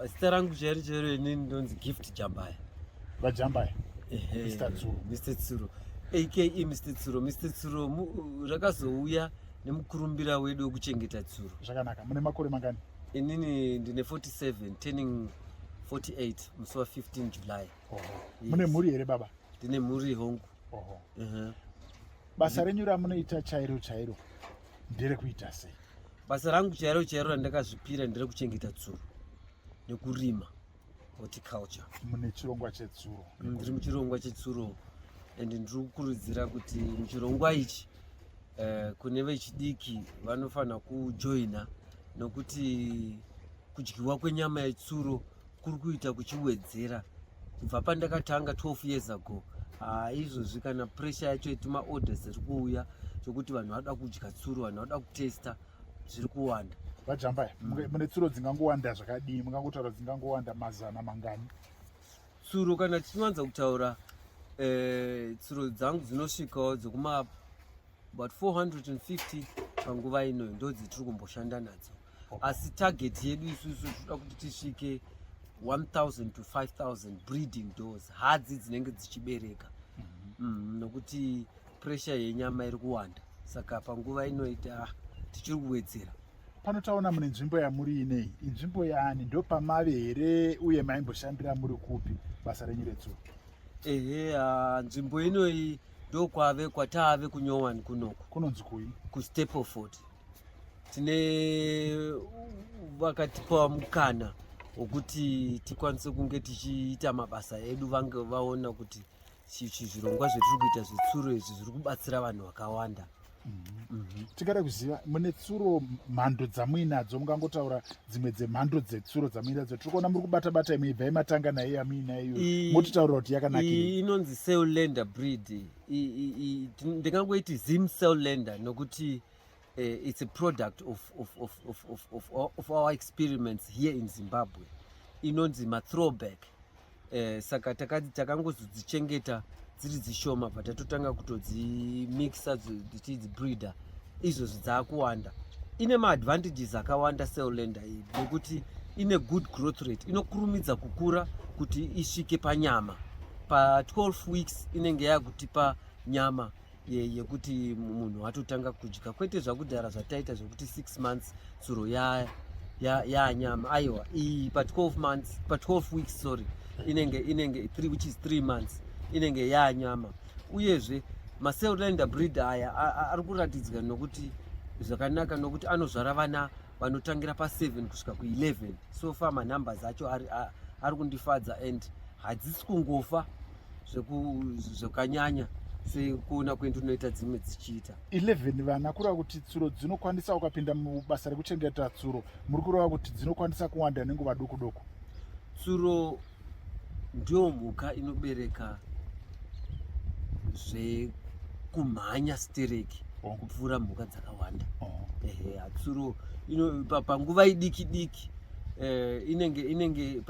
Zita rangu chero inini ndonzi Gift Jambaya. VaJambaya. Mr. Tsuro. AKA Mr. Tsuro. Mr. Tsuro rakazouya nemukurumbira wedu wekuchengeta tsuro. Zvakanaka. Mune makore mangani? Inini ndine 47 turning 48 musi wa 15 July. Yes. Mune mhuri here baba? Ndine mhuri hongu. Basa renyu ramunoita chairo nderekuita sei? Basa rangu chairo randakazvipira nderekuchengeta tsuro nekurima, horticulture. Mune chirongwa chetsuro? Ndiri muchirongwa chetsuro, and ndiri kukurudzira kuti muchirongwa ichi kune vechidiki vanofanira kujoina, nokuti kudyiwa kwenyama yetsuro kuri kuita kuchiwedzera kubva pandakatanga 12 years ago. Izvozvi kana pressure yacho ituma orders dziri kuuya chokuti vanhu vada kudya tsuro, vanhu vada kutesta, zviri kuwanda. VaJambaya, mune tsuro dzingangowanda zvakadii? Mungangotaura dzingangowanda mazana mangani? Tsuro kana tichiwanza kutaura tsuro dzangu dzinosvikawo dzokuma about 450 panguva ino ndo dzitiri kumboshanda nadzo. Asi target yedu isusu toda kuti tisvike 1000 to 5000 breeding doors, hadzi dzinenge dzichibereka. Nokuti pressure yenyama iri kuwanda, saka panguva inoita tichiri kuwedzera. Panotaona mune nzvimbo yamuri inei, inzvimbo yani? Ndo pamave here uye maimboshandira muri kupi basa renyu retsuro? Nzvimbo inoi ndo kwataave kunyowani kunoko. Kunonzi kui? KuStapleFord. Tine vakatipa mukana wokuti tikwanise kunge tichiita mabasa edu, vange vaona kuti zvirongwa zvetiri kuita zvetsuro izvi zviri kubatsira vanhu vakawanda. Tikada kuziva mune tsuro mhando dzamuinadzo, mungangotaura dzimwe dzemhando dzetsuro dzamuinadzo? Tiri kuona muri kubata imwe imatanga nayo yamuinayo, motitaurira kuti yakanakira. Iyi inonzi Seulander breed. Ndingangoiti Zim Seulander nokuti it's a product of our experiments here in Zimbabwe. Inonzi throwback. Saka takati takangozodzichengeta dziri dzishoma, but tatotanga kutodzimixa tichidzi-breeder. Izvozvi dzakuwanda. Ine maadvantages akawanda Seulander iyi, nekuti ine good growth rate, inokurumidza kukura kuti isvike panyama. Pa 12 weeks inenge yakutipa nyama yekuti munhu atotanga kudya, kwete zvakudhara zvataita zvokuti 6 months tsuro yanyama. Aiwa, iyi pa 12 weeks inenge 3, which is 3 months inenge yanyama. Uyezve maSeulander breed aya ari kuratidzika nokuti zvakanaka, nokuti anozvara vana vanotangira pa7 kusvika ku11. So far manumbers acho ari kundifadza, and hadzisi kungofa zvakanyanya sekuona kwendinoita dzimwe dzichiita. 11 vana, kureva kuti tsuro dzinokwanisa, ukapinda mubasa rekuchengeta tsuro muri kureva kuti dzinokwanisa kuwanda nenguva doko? Tsuro ndio mhuka inobereka zvekumhanya stereki kupfuura mhuka dzakawanda. Tsuro panguva idiki inenge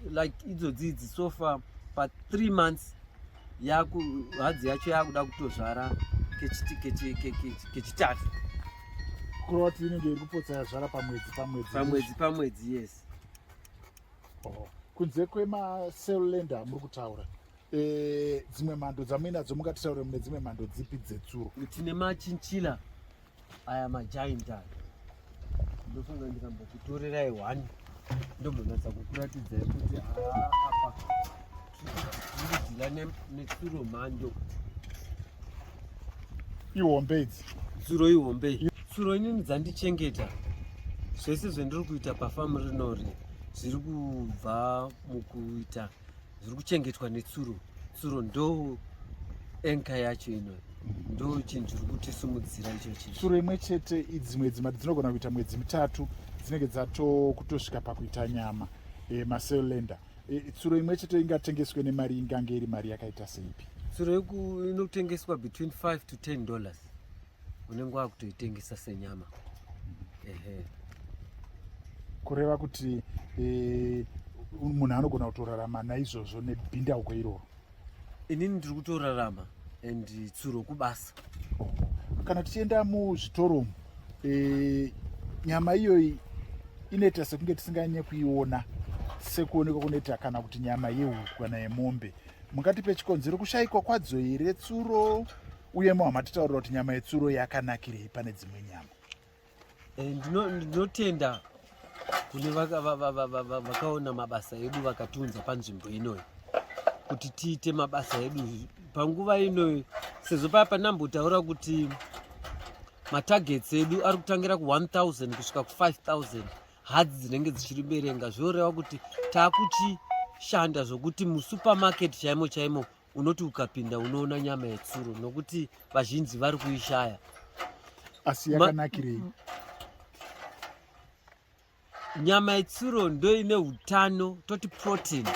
like idzodzi sofa pa 3 months hadzi yacho yakuda kutozvara kechitatu. Kureva kuti inenge iri kupotsa yazvara pamwedzi. Yes. Kunze kwemaSeulander muri kutaura, dzimwe mhando dzamuinadzo mungatitaure mune dzimwe mhando dzipi dzetsuro? Tine machinchila aya magiant aya, ndofunga ndikambokutorerai 1 ndombonatsa kukuratidzai kuti apa tiridzila netsuro mhando. Ihombe idzi? Tsuro ihombe. Tsuro inini dzandichengeta, zvese zvendiri kuita pafamu rinori zviri kubva mukuita, zviri kuchengetwa netsuro. Tsuro ndo enka yacho ino, ndo chinhu chiri kutisimudzira ichochi. Tsuro imwe chete idzimwe dzimati dzinogona kuita mwedzi 3 dzinenge kutosvika pakuita nyama. maSeulander, tsuro imwe chete ingatengeswe nemari ingange iri mari yakaita seipi? Tsuro inotengeswa between $5 to $10 unenge wakutoitengesa senyama. Kureva kuti munhu anogona kutorarama naizvozvo nebhindauko iroro? Inini ndiri kutorarama, and tsuro kubasa. Kana tichienda muzvitoro, nyama iyoyi inoita sekunge tisinganyanye kuiona sekuonekwa kunoita kana kuti nyama yehuku kana yemombe. Mungatipe chikonzero kushayikwa kwadzo here tsuro, uye matitaurira kuti nyama yetsuro yakanakirei pane dzimwe nyama? Ndinotenda kune vakaona mabasa edu vakatiunza panzvimbo inoyi kuti tiite mabasa edu panguva inoyi, sezvo paya panambotaura kuti matagets edu ari kutangira ku1000 kusvika ku5000 hadzi dzinenge dzichiri berenga, zvoreva kuti taakuchishanda zvokuti musupermarket chaimo chaimo unoti ukapinda unoona nyama yetsuro, nokuti vazhinji vari kuishaya. Asi yakanakirei? Nyama yetsuro ndo ine hutano, toti protein,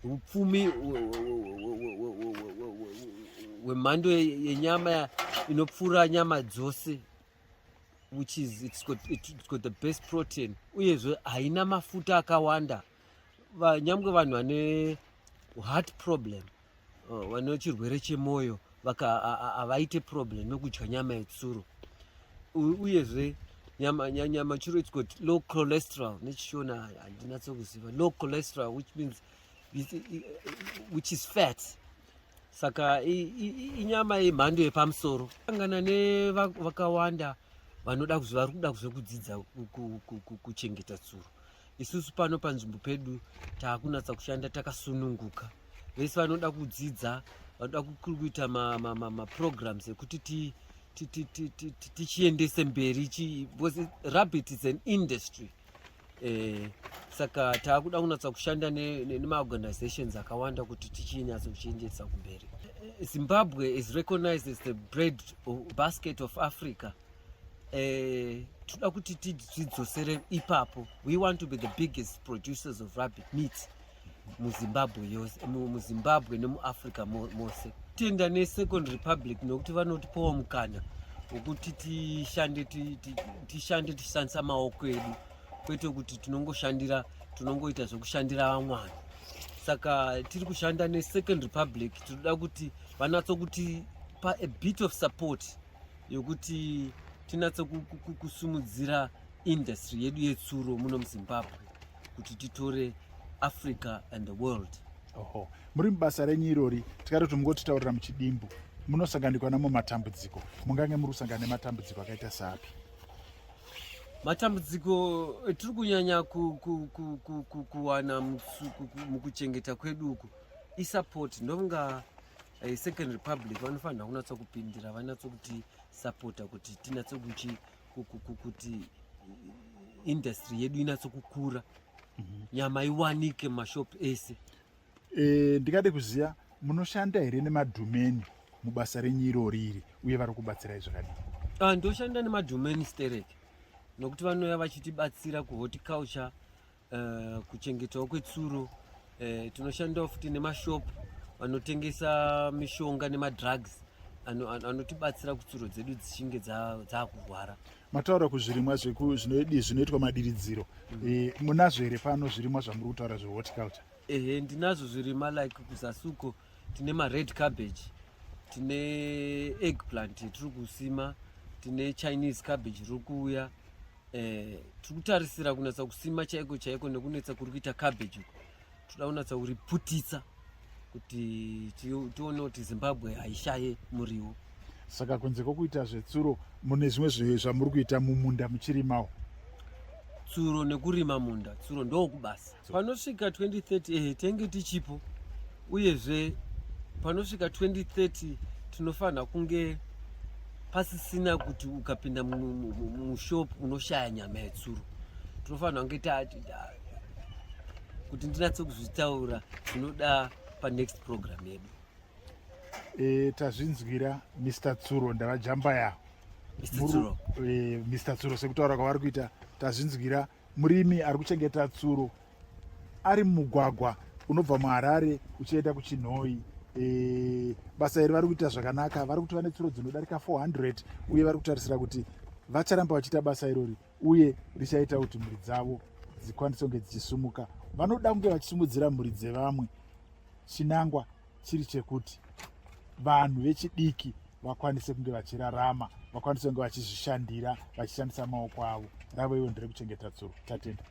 hupfumi hwemhando yenyama inopfuura nyama dzose, which is it's got the best protein, uyezve haina mafuta akawanda. Nyangwe vanhu vane heart problem, vane chirwere chemwoyo havaite problem nokudya nyama yetsuro. Uyezve nyama chiro it's got low cholesterol, nechishona handinatsokuziva, low cholesterol, which is fat. Saka inyama yemhando yepamusoro. Angana nevakawanda vari kuda kuzokudzidza kuchengeta tsuro. Isusu pano panzvimbo pedu taakunatsa kushanda takasununguka. Vese vanoda kudzidza, vanoda kuita programs ekuti tichiendese mberi, because rabbit is an industry. Saka taakuda kunatsa kushanda nemaorganizations akawanda kuti tichinyatsa kuchiendesa kumberi. Zimbabwe is recognized as the bread basket of Africa. Toda kuti tidzosere ipapo. We want to be the biggest producers of rabbit meat muzimbabwe nemuafrica mose. Tenda neSecond Republic nokuti vanotipawo mukana wokuti tishande tichishandisa maoko edu, kwete kuti tinongoita zvekushandira vamwana. Saka tiri kushanda neSecond Republic, tinoda kuti vanatso kuti pa a bit of support yokuti tinatso kusumudzira industry yedu yetsuro muno muZimbabwe kuti titore Africa and the world. Oho, muri mubasa renyu irori, tikati mungotitaurira muchidimbu, munosanganikwa namo matambudziko. Mungange muri kusangana nematambudziko akaita sapi? Matambudziko tiri kunyanya kuwana mukuchengeta kwedu uku isupport. Ndonga Second Republic vanofanira kunatsa kupindira, vanatsa kuti supporta kuti tinatsa kuti industry yedu inatsa kukura, nyama iwanike mashop ese. Ndikade kuziya munoshanda here nemadhumeni mubasa renyu irori iri, uye vari kubatsirai zvakadini? Ndoshanda nemadhumeni stereke, nokuti vanouya vachitibatsira kuhorticulture, kuchengetawo kwetsuro. Tinoshandawo futi nemashop vanotengesa mishonga nemadrugs anotibatsira kutsuro dzedu dzichinge dzakurwara. Mataura kuzvirimwa zvinoitwa madiridziro, munazvo here pano zvirimwa zvamuri kutaura zvehorticulture? Ndinazvo zvirima like kuzasuko tine mared cabbage, tine eggplant tiri kusima, tine Chinese cabbage riri kuuya. Tiri kutarisira kunatsa kusima chaiko chaiko nekunetsa kuri kuita cabbage uko. Toda kunatsa kuriputitsa kuti tione kuti Zimbabwe haishaye muriwo. Saka kunze kwokuita zvetsuro mune zvimwe zvamuri kuita mumunda muchirimawo? Tsuro nekurima munda, tsuro ndokubasa. Panosvika 2030 tenge tichipo, uyezve panosvika 2030 tinofanira kunge pasisina kuti ukapinda mushop unoshaya nyama yetsuro. Tinofanira kunge kuti ndinatse kuzvitaura zvinoda panext program yedu. Tazvinzwira Mr. Tsuro ndava Jambaya. Mr. Tsuro sekutaura kwavari kuita, tazvinzwira murimi ari kuchengeta tsuro ari mumugwagwa unobva muHarare uchienda kuChinhoi. Basa iri vari kuita zvakanaka, vari kuti vane tsuro dzinodarika 400, uye vari kutarisira kuti vacharamba vachiita basa irori uye richaita kuti mhuri dzavo dzikwanise kunge dzichisumuka. Vanoda kunge vachisumudzira mhuri dzevamwe. Chinangwa chiri chekuti vanhu vechidiki vakwanise kunge vachirarama, vakwanise kunge vachizvishandira, vachishandisa maoko avo. Ravo ivo ndiri kuchengeta tsuro. Tatenda.